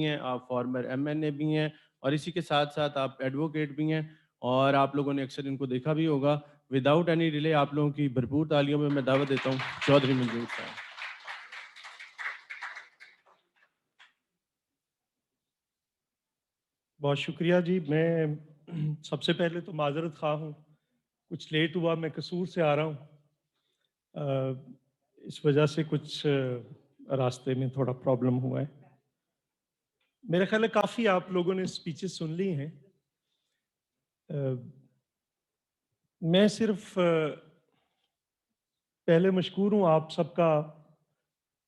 ہیں، آپ farmer MNA بھی ہیں اور اسی کے ساتھ ساتھ آپ ایڈوکیٹ بھی ہیں اور آپ لوگوں نے اکثر ان کو دیکھا بھی ہوگا۔ وداؤٹ اینی ڈیلے آپ لوگوں کی بھرپور تالیوں میں دعوت دیتا ہوں چودھری منظور صاحب۔ بہت شکریہ جی۔ میں سب سے پہلے تو معذرت خواہ ہوں، کچھ لیٹ ہوا، میں قصور سے آ رہا ہوں، اس وجہ سے کچھ راستے میں تھوڑا پرابلم ہوا ہے۔ میرا خیال ہے کافی آپ لوگوں نے اسپیچز سن لی ہیں۔ میں صرف پہلے مشکور ہوں آپ سب کا،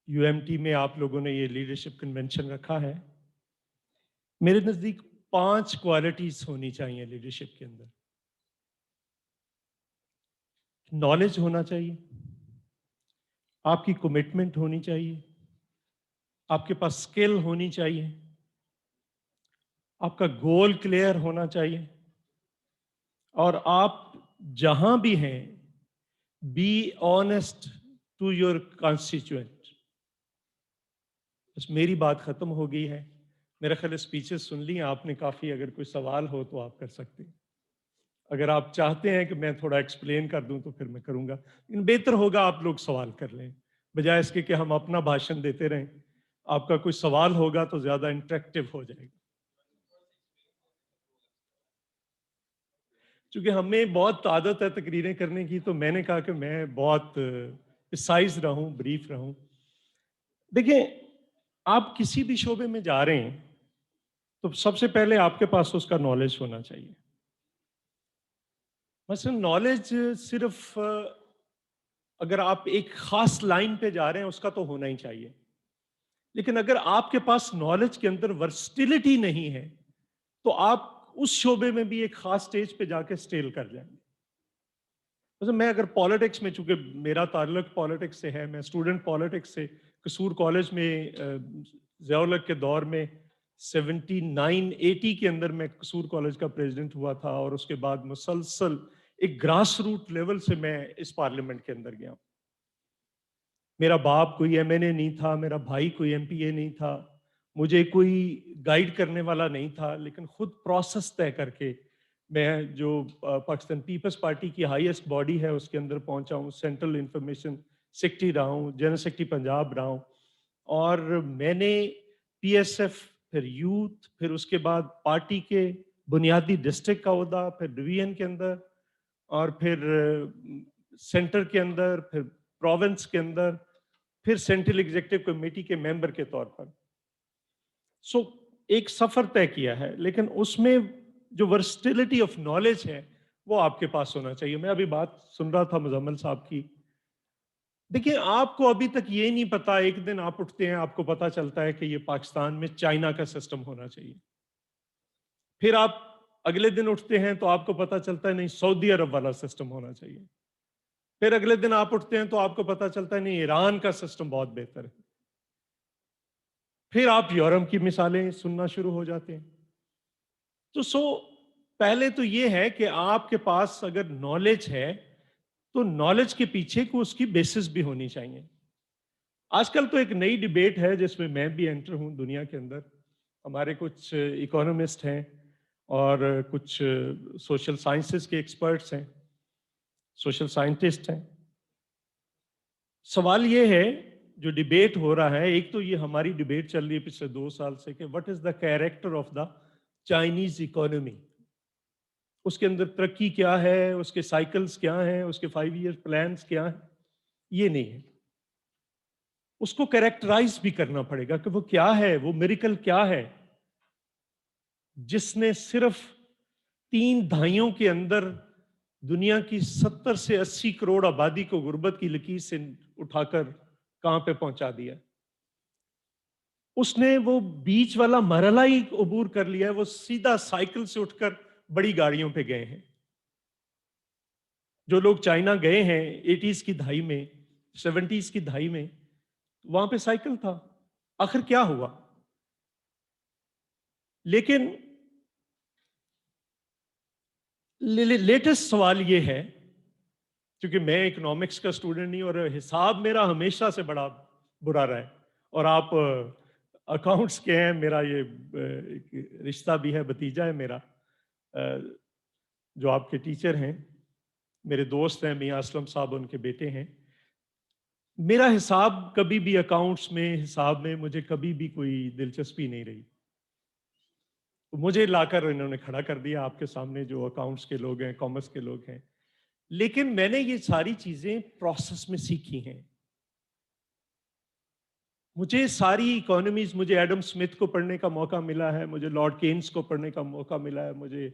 UMT میں آپ لوگوں نے یہ لیڈرشپ کنونشن رکھا ہے۔ میرے نزدیک 5 کوالٹیز ہونی چاہیے لیڈرشپ کے اندر۔ نالج ہونا چاہیے، آپ کی کمٹمنٹ ہونی چاہیے، آپ کے پاس اسکل ہونی چاہیے، آپ کا گول کلیئر ہونا چاہیے، اور آپ جہاں بھی ہیں be honest to your constituent. بس میری بات ختم ہو گئی ہے۔ میرا خیال اسپیچز سن لی ہیں آپ نے کافی، اگر کوئی سوال ہو تو آپ کر سکتے ہیں۔ اگر آپ چاہتے ہیں کہ میں تھوڑا ایکسپلین کر دوں تو پھر میں کروں گا، لیکن بہتر ہوگا آپ لوگ سوال کر لیں بجائے اس کے کہ ہم اپنا بھاشن دیتے رہیں۔ آپ کا کوئی سوال ہوگا تو زیادہ انٹریکٹیو ہو جائے گا۔ چونکہ ہمیں بہت عادت ہے تقریریں کرنے کی، تو میں نے کہا کہ میں بہت پریسائز رہوں، بریف رہوں۔ دیکھیں، آپ کسی بھی شعبے میں جا رہے ہیں تو سب سے پہلے آپ کے پاس اس کا نالج ہونا چاہیے۔ مثلا نالج صرف اگر آپ ایک خاص لائن پہ جا رہے ہیں اس کا تو ہونا ہی چاہیے، لیکن اگر آپ کے پاس نالج کے اندر ورسٹیلٹی نہیں ہے تو آپ اس شعبے میں بھی ایک خاص سٹیج پہ جا کے سٹیل کر جائیں گے۔ مثلا میں اگر پالیٹکس میں، چونکہ میرا تعلق پالیٹکس سے ہے، میں اسٹوڈنٹ پالیٹکس سے قصور کالج میں ضیاء الحق کے دور میں 79-80 کے اندر میں قصور کالج کا پریزیڈنٹ ہوا تھا، اور اس کے بعد مسلسل ایک گراس روٹ لیول سے میں اس پارلیمنٹ کے اندر گیا۔ میرا باپ کوئی MNA نہیں تھا، میرا بھائی کوئی MPA نہیں تھا، مجھے کوئی گائیڈ کرنے والا نہیں تھا، لیکن خود پروسیس طے کر کے میں جو پاکستان پیپلز پارٹی کی ہائیسٹ باڈی ہے اس کے اندر پہنچا ہوں، سینٹرل انفارمیشن سیکرٹری رہا ہوں، جنرل سیکرٹری پنجاب رہا ہوں، اور میں نے PSF، پھر یوتھ، پھر اس کے بعد پارٹی کے بنیادی ڈسٹرکٹ کا عہدہ، پھر ڈویژن کے اندر، اور پھر سینٹر کے اندر، پھر پروونس کے اندر، پھر سینٹرل ایگزیکٹو کمیٹی کے ممبر کے طور پر۔ سو ایک سفر طے کیا ہے، لیکن اس میں جو ورسٹیلٹی آف نالج ہے وہ آپ کے پاس ہونا چاہیے۔ میں ابھی بات سن رہا تھا مزمل صاحب کی، دیکھیں آپ کو ابھی تک یہ نہیں پتا، ایک دن آپ اٹھتے ہیں آپ کو پتا چلتا ہے کہ یہ پاکستان میں چائنا کا سسٹم ہونا چاہیے، پھر آپ اگلے دن اٹھتے ہیں تو آپ کو پتا چلتا ہے نہیں سعودی عرب والا سسٹم ہونا چاہیے، پھر اگلے دن آپ اٹھتے ہیں تو آپ کو پتا چلتا ہے نہیں ایران کا سسٹم بہت بہتر ہے، پھر آپ یورپ کی مثالیں سننا شروع ہو جاتے ہیں۔ تو پہلے تو یہ ہے کہ آپ کے پاس اگر نالج ہے تو نالج کے پیچھے کو اس کی بیسس بھی ہونی چاہیے۔ آج کل تو ایک نئی ڈیبیٹ ہے جس میں میں بھی انٹر ہوں دنیا کے اندر، ہمارے کچھ اکانومسٹ ہیں اور کچھ سوشل سائنسز کے ایکسپرٹس ہیں، سوشل سائنٹسٹ ہیں۔ سوال یہ ہے جو ڈیبیٹ ہو رہا ہے، ایک تو یہ ہماری ڈیبیٹ چل رہی ہے پچھلے 2 سال سے کہ what is the character of the Chinese economy, اس کے اندر ترقی کیا ہے، اس کے سائیکلز کیا ہیں، اس کے 5 ایئر پلانز کیا ہیں، یہ نہیں ہے۔ اس کو کیریکٹرائز بھی کرنا پڑے گا کہ وہ کیا ہے، وہ میریکل کیا ہے جس نے صرف 3 دہائیوں کے اندر دنیا کی 70 سے 80 کروڑ آبادی کو غربت کی لکیر سے اٹھا کر کہاں پہ پہنچا دیا۔ اس نے وہ بیچ والا مرحلہ ہی عبور کر لیا ہے، وہ سیدھا سائیکل سے اٹھ کر بڑی گاڑیوں پہ گئے ہیں۔ جو لوگ چائنا گئے ہیں 80s کی دہائی میں، 70s کی دہائی میں، وہاں پہ سائیکل تھا۔ آخر کیا ہوا؟ لیکن لیٹسٹ سوال یہ ہے، کیونکہ میں اکنامکس کا سٹوڈنٹ نہیں اور حساب میرا ہمیشہ سے بڑا برا رہا ہے، اور آپ अकाउंट्स के हैं, मेरा ये एक रिश्ता भी है, भतीजा है मेरा, जो आपके टीचर हैं, मेरे दोस्त हैं, मियां असलम साहब उनके बेटे हैं। मेरा हिसाब कभी भी अकाउंट्स में, हिसाब में मुझे कभी भी कोई दिलचस्पी नहीं रही। तो मुझे लाकर इन्होंने खड़ा कर दिया आपके सामने, जो अकाउंट्स के लोग हैं, कॉमर्स के लोग हैं। लेकिन मैंने ये सारी चीजें प्रोसेस में सीखी हैं। मुझे सारी इकोनॉमीज, मुझे एडम स्मिथ को पढ़ने का मौका मिला है, मुझे लॉर्ड केन्स को पढ़ने का मौका मिला है, मुझे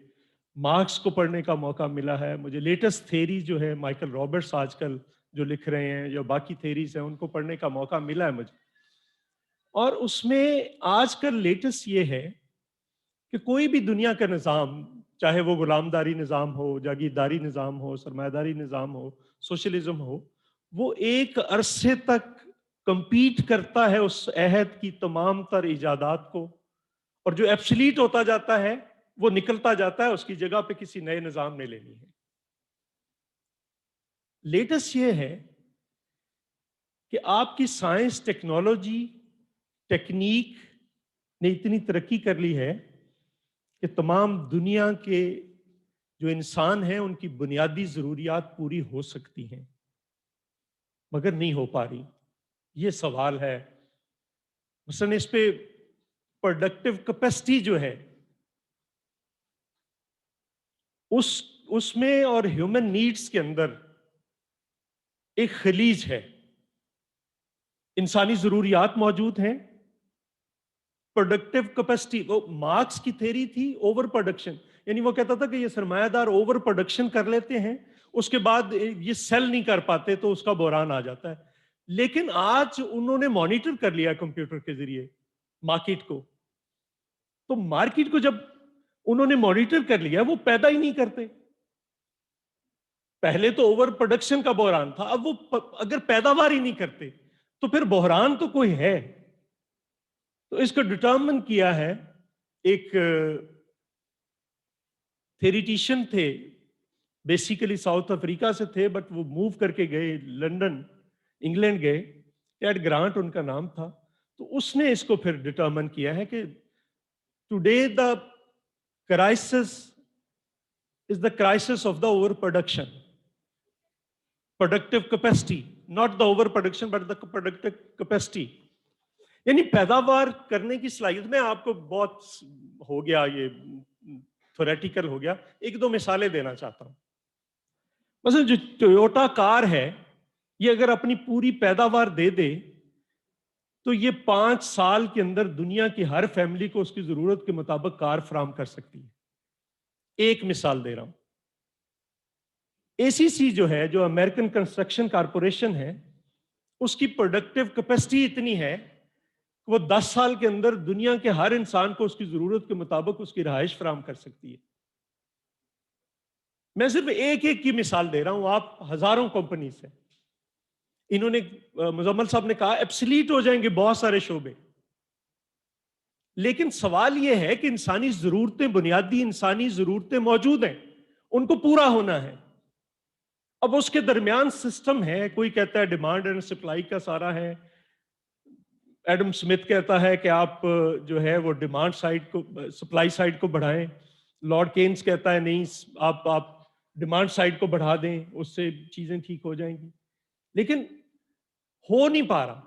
मार्क्स को पढ़ने का मौका मिला है, मुझे लेटेस्ट थेरी जो है माइकल रॉबर्ट्स आजकल जो लिख रहे हैं, या बाकी थेरीज हैं, उनको पढ़ने का मौका मिला है मुझे। और उसमें आजकल लेटेस्ट ये है कि कोई भी दुनिया का निज़ाम, चाहे वो गुलामदारी निज़ाम हो, जागीरदारी निज़ाम हो, सरमायादारी निज़ाम हो, सोशलिज्म हो, वो एक अरसे तक कंपीट करता है उस अहद की तमाम तर इजादात को, और जो एब्सोल्यूट होता जाता है वो निकलता जाता है, उसकी जगह पे किसी नए निज़ाम ने लेनी है। लेटेस्ट ये है कि आपकी साइंस, टेक्नोलॉजी, टेक्निक ने इतनी तरक्की कर ली है कि तमाम दुनिया के जो इंसान हैं उनकी बुनियादी जरूरियात पूरी हो सकती हैं, मगर नहीं हो पा रही। ये सवाल है। मसलन इस पे प्रोडक्टिव कैपेसिटी जो है उसमें और ह्यूमन नीड्स के अंदर एक खलीज है। इंसानी जरूरियात मौजूद हैं, प्रोडक्टिव कैपेसिटी, वो मार्क्स की थ्योरी थी ओवर प्रोडक्शन, यानी वो कहता था कि ये सरमायादार ओवर प्रोडक्शन कर लेते हैं, उसके बाद ये सेल नहीं कर पाते तो उसका बहरान आ जाता है। लेकिन आज उन्होंने मॉनिटर कर लिया कंप्यूटर के जरिए मार्केट को, तो मार्केट को जब उन्होंने मॉनिटर कर लिया, वो पैदा ही नहीं करते। पहले तो ओवर प्रोडक्शन का बहरान था, अब वो अगर पैदावार ही नहीं करते तो फिर बहरान तो कोई है। तो इसको डिटर्मिन किया है, एक थेरिटिशियन थे, बेसिकली साउथ अफ्रीका से थे, बट वो मूव करके गए लंदन, इंग्लैंड गए, टेड ग्रांट उनका नाम था। तो उसने इसको फिर डिटर्मिन किया है कि today the crisis is the crisis of the over production, productive capacity, not the over production but the productive capacity, यानी पैदावार करने की सलाहियत में। आपको बहुत हो गया, ये थ्योरेटिकल हो गया, एक दो मिसालें देना चाहता हूं। मतलब जो टोयोटा कार है, ये अगर अपनी पूरी पैदावार दे दे तो ये 5 साल के अंदर दुनिया की हर फैमिली को उसकी जरूरत के मुताबिक कार फराम कर सकती है। एक मिसाल दे रहा हूं, एसीसी जो है, जो अमेरिकन कंस्ट्रक्शन कारपोरेशन है, उसकी प्रोडक्टिव कैपेसिटी इतनी है वो 10 साल के अंदर दुनिया के हर इंसान को उसकी जरूरत के मुताबिक उसकी रहाइश फराम कर सकती है। मैं सिर्फ एक एक की मिसाल दे रहा हूं, आप हजारों कंपनी से। इन्होंने, मुजम्मल साहब ने कहा, एब्सोल्यूट हो जाएंगे बहुत सारे शोबे, लेकिन सवाल यह है कि इंसानी जरूरतें, बुनियादी इंसानी जरूरतें मौजूद हैं, उनको पूरा होना है। अब उसके दरमियान सिस्टम है, कोई कहता है डिमांड एंड सप्लाई का सारा है, एडम स्मिथ कहता है कि आप जो है वो डिमांड साइड को, सप्लाई साइड को बढ़ाएं, लॉर्ड केन्स कहता है नहीं, आप डिमांड साइड को बढ़ा दें, उससे चीजें ठीक हो जाएंगी। लेकिन हो नहीं पा रहा।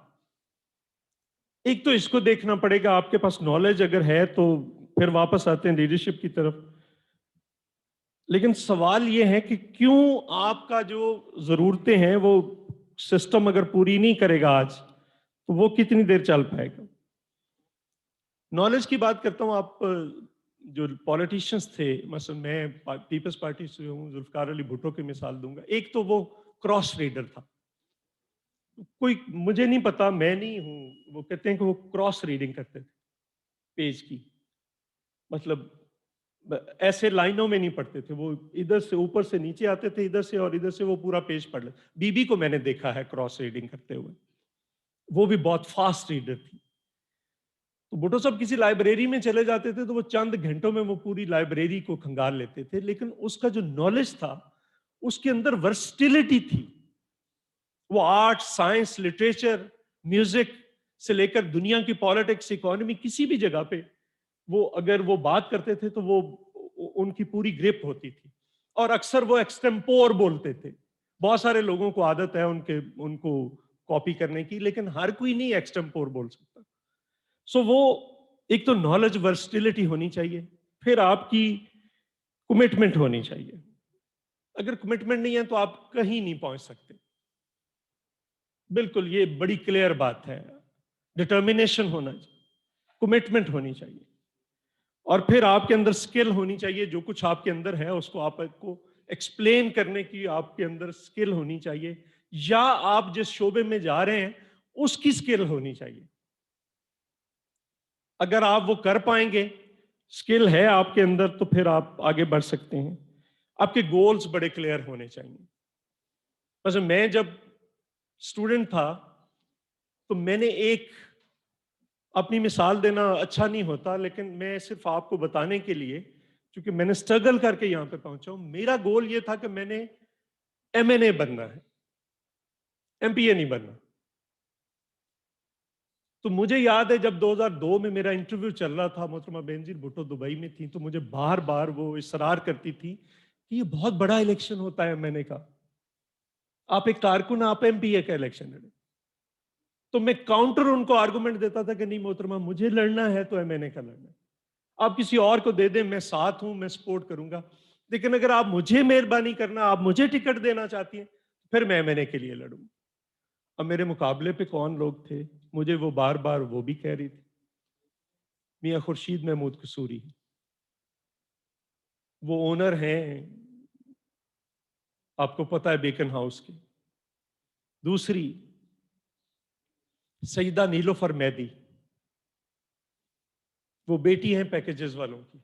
एक तो इसको देखना पड़ेगा, आपके पास नॉलेज अगर है तो फिर वापस आते हैं लीडरशिप की तरफ। लेकिन सवाल यह है कि क्यों आपका जो जरूरतें हैं वो सिस्टम अगर पूरी नहीं करेगा आज, तो वो कितनी देर चल पाएगा। नॉलेज की बात करता हूं, आप जो पॉलिटिशियंस थे, मसलन मैं पीपल्स पार्टी से हूं, जुल्फकार अली भुट्टो की मिसाल दूंगा। एक तो वो क्रॉस रीडर था, कोई मुझे नहीं पता, मैं नहीं हूं, वो कहते हैं कि वो क्रॉस रीडिंग करते थे पेज की, मतलब ऐसे लाइनों में नहीं पढ़ते थे, वो इधर से ऊपर से नीचे आते थे, इधर से और इधर से वो पूरा पेज पढ़ ले। बीबी को मैंने देखा है क्रॉस रीडिंग करते हुए, वो भी बहुत फास्ट रीडर थी। तो भुट्टो साहब किसी लाइब्रेरी में चले जाते थे तो वो चंद घंटों में वो पूरी लाइब्रेरी को खंगाल लेते थे, लेकिन उसका जो नॉलेज था उसके अंदर वर्सटिलिटी थी। वो आर्ट, साइंस, लिटरेचर, म्यूजिक, سے लेकर दुनिया की पॉलिटिक्स, इकोनॉमी, किसी भी जगह पे वो अगर वो बात करते थे तो वो उनकी पूरी ग्रिप होती थी, और अक्सर वो एक्सटेम्पोर बोलते थे। बहुत सारे लोगों को आदत है उनको कॉपी करने की, लेकिन हर कोई नहीं एक्सटेम्पोर बोल सकता। सो वो एक तो नॉलेज वर्सटिलिटी होनी चाहिए, फिर आपकी कमिटमेंट होनी चाहिए। अगर कमिटमेंट नहीं है तो आप कहीं नहीं पहुंच सकते। बिल्कुल, ये बड़ी क्लियर बात है। डिटर्मिनेशन होना चाहिए, कमिटमेंट होनी चाहिए, और फिर आपके अंदर स्किल होनी चाहिए। जो कुछ आपके अंदर है उसको आपको एक्सप्लेन करने की आपके अंदर स्किल होनी चाहिए, या आप जिस शोबे में जा रहे हैं उसकी स्किल होनी चाहिए। अगर आप वो कर पाएंगे, स्किल है आपके अंदर, तो फिर आप आगे बढ़ सकते हैं। आपके गोल्स बड़े क्लियर होने चाहिए। बस मैं जब स्टूडेंट था तो मैंने एक, अपनी मिसाल देना अच्छा नहीं होता, लेकिन मैं सिर्फ आपको बताने के लिए, क्योंकि मैंने स्ट्रगल करके यहां पे पहुंचा हूं। मेरा गोल ये था कि मैंने एमएनए बनना है, एमपीए नहीं बनना। तो मुझे याद है जब 2002 में मेरा इंटरव्यू चल रहा था, मोहतरमा बेनजीर भुट्टो दुबई में थी, तो मुझे बार बार वो इसरार करती थी कि ये बहुत बड़ा इलेक्शन होता है एमएनए का, आप एक कारकुन, आप एमपीए का इलेक्शन लड़े। तो मैं काउंटर उनको आर्गुमेंट देता था कि नहीं मोहतरमा, मुझे लड़ना है तो एमएनए का लड़ना है, आप किसी और को दे दें, मैं साथ हूं, मैं सपोर्ट करूंगा, लेकिन अगर आप मुझे मेहरबानी करना, आप मुझे टिकट देना चाहती हैं, फिर मैं एमएनए के लिए लड़ूंगा। अब मेरे मुकाबले पे कौन लोग थे, मुझे वो बार बार वो भी कह रही थी। मियां खुर्शीद महमूद कसूरी, वो ओनर हैं, आपको पता है, बेकन हाउस के। दूसरी सईदा नीलोफर मैदी, वो बेटी हैं पैकेजेस वालों की।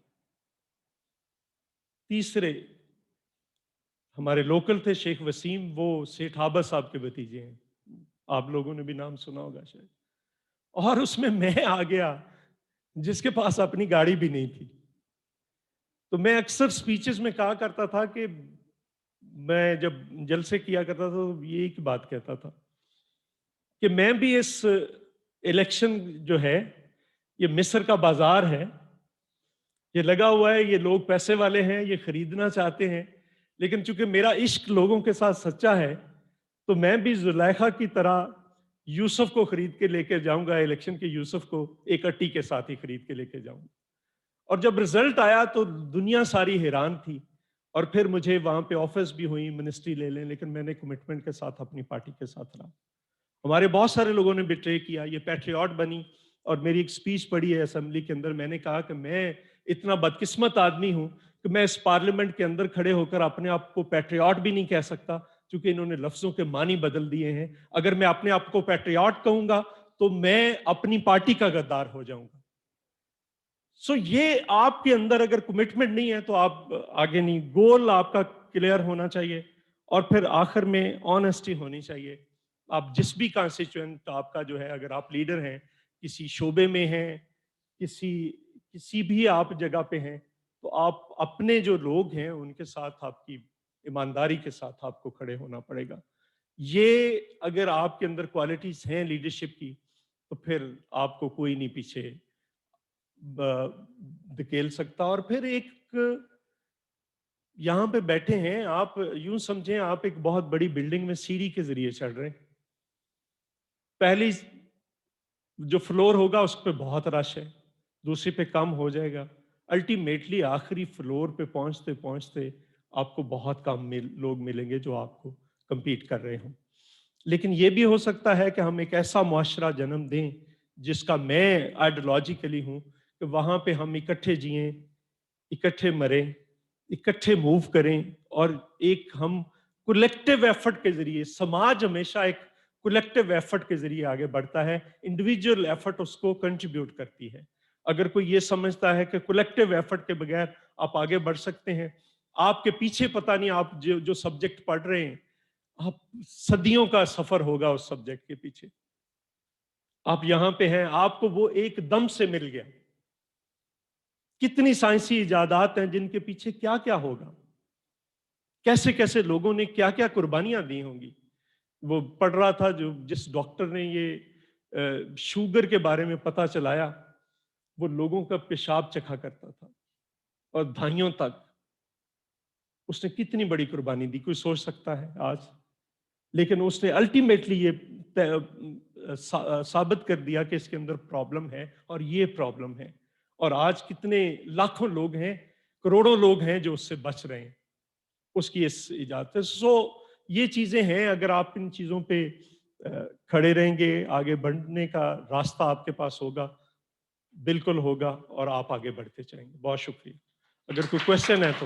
तीसरे हमारे लोकल थे शेख वसीम, वो सेठ आबा साहब के भतीजे हैं, आप लोगों ने भी नाम सुना होगा शायद। और उसमें मैं आ गया जिसके पास अपनी गाड़ी भी नहीं थी। तो मैं अक्सर स्पीचेस में कहा करता था कि मैं जब जलसे किया करता था तो ये एक बात कहता था कि मैं भी इस इलेक्शन जो है, ये मिस्र का बाजार है, ये लगा हुआ है, ये लोग पैसे वाले हैं, ये खरीदना चाहते हैं, लेकिन चूंकि मेरा इश्क लोगों के साथ सच्चा है, तो मैं भी जुलेखा की तरह यूसुफ को खरीद के लेके जाऊंगा, इलेक्शन के यूसुफ को एक अट्टी के साथ ही खरीद के लेके जाऊंगा। और जब रिजल्ट आया तो दुनिया सारी हैरान थी, और फिर मुझे वहां पे ऑफिस भी हुई, मिनिस्ट्री ले लें, लेकिन मैंने कमिटमेंट के साथ अपनी पार्टी के साथ रहा। हमारे बहुत सारे लोगों ने बिट्रे किया, ये पैट्रियट बनी, और मेरी एक स्पीच पढ़ी है असेंबली के अंदर, मैंने कहा कि मैं इतना बदकिस्मत आदमी हूं कि मैं इस पार्लियामेंट के अंदर खड़े होकर अपने आप को पैट्रियट भी नहीं कह सकता, क्योंकि इन्होंने लफ्जों के मानी बदल दिए हैं। अगर मैं अपने आप को पैट्रियट कहूंगा तो मैं अपनी पार्टी का गद्दार हो जाऊंगा। सो ये आपके अंदर अगर कमिटमेंट नहीं है तो आप आगे नहीं। गोल आपका क्लियर होना चाहिए, और फिर आखिर में ऑनेस्टी होनी चाहिए। आप जिस भी कॉन्स्टिट्यूएंट आपका जो है, अगर आप लीडर हैं, किसी शोबे में हैं, किसी किसी भी आप जगह पे हैं, तो आप अपने जो लोग हैं उनके साथ आपकी ईमानदारी के साथ आपको खड़े होना पड़ेगा। ये अगर आपके अंदर क्वालिटीज हैं लीडरशिप की, तो फिर आपको कोई नहीं पीछे धकेल सकता। और फिर एक, यहां पे बैठे हैं आप, यूं समझें आप एक बहुत बड़ी बिल्डिंग में सीढ़ी के जरिए चढ़ रहे हैं। पहली जो फ्लोर होगा उस पर बहुत रश है, दूसरे पे कम हो जाएगा, अल्टीमेटली आखिरी फ्लोर पे पहुंचते पहुंचते आपको बहुत कम लोग मिलेंगे जो आपको compete कर रहे हों। लेकिन ये भी हो सकता है कि हम एक ऐसा मुआशरा जन्म दें जिसका मैं आइडियोलॉजिकली हूं कि वहां पे हम इकट्ठे जिएं, इकट्ठे मरें, इकट्ठे मूव करें, और एक हम कलेक्टिव एफर्ट के जरिए, समाज हमेशा एक कलेक्टिव एफर्ट के जरिए आगे बढ़ता है, इंडिविजुअल एफर्ट उसको कंट्रीब्यूट करती है। अगर कोई ये समझता है कि कलेक्टिव एफर्ट के बगैर आप आगे बढ़ सकते हैं, आपके पीछे पता नहीं आप जो सब्जेक्ट पढ़ रहे हैं, आप सदियों का सफर होगा उस सब्जेक्ट के पीछे। आप यहां पे हैं, आपको वो एकदम से मिल गया। कितनी साइंसी इजादात हैं जिनके पीछे क्या क्या होगा, कैसे कैसे लोगों ने क्या क्या कुर्बानियां दी होंगी। वो पढ़ रहा था, जो जिस डॉक्टर ने ये शुगर के बारे में पता चलाया, वो लोगों का पेशाब चखा करता था और भाइयों तक। उसने कितनी बड़ी कुर्बानी दी, कोई सोच सकता है आज? लेकिन उसने अल्टीमेटली ये साबित कर दिया कि इसके अंदर प्रॉब्लम है और ये प्रॉब्लम है। और आज कितने लाखों लोग हैं, करोड़ों लोग हैं जो उससे बच रहे हैं, उसकी इस इजाजत से। सो ये चीजें हैं, अगर आप इन चीजों पे खड़े रहेंगे, आगे बढ़ने का रास्ता आपके पास होगा, बिल्कुल होगा, और आप आगे बढ़ते जाएंगे। बहुत शुक्रिया। अगर कोई क्वेश्चन है तो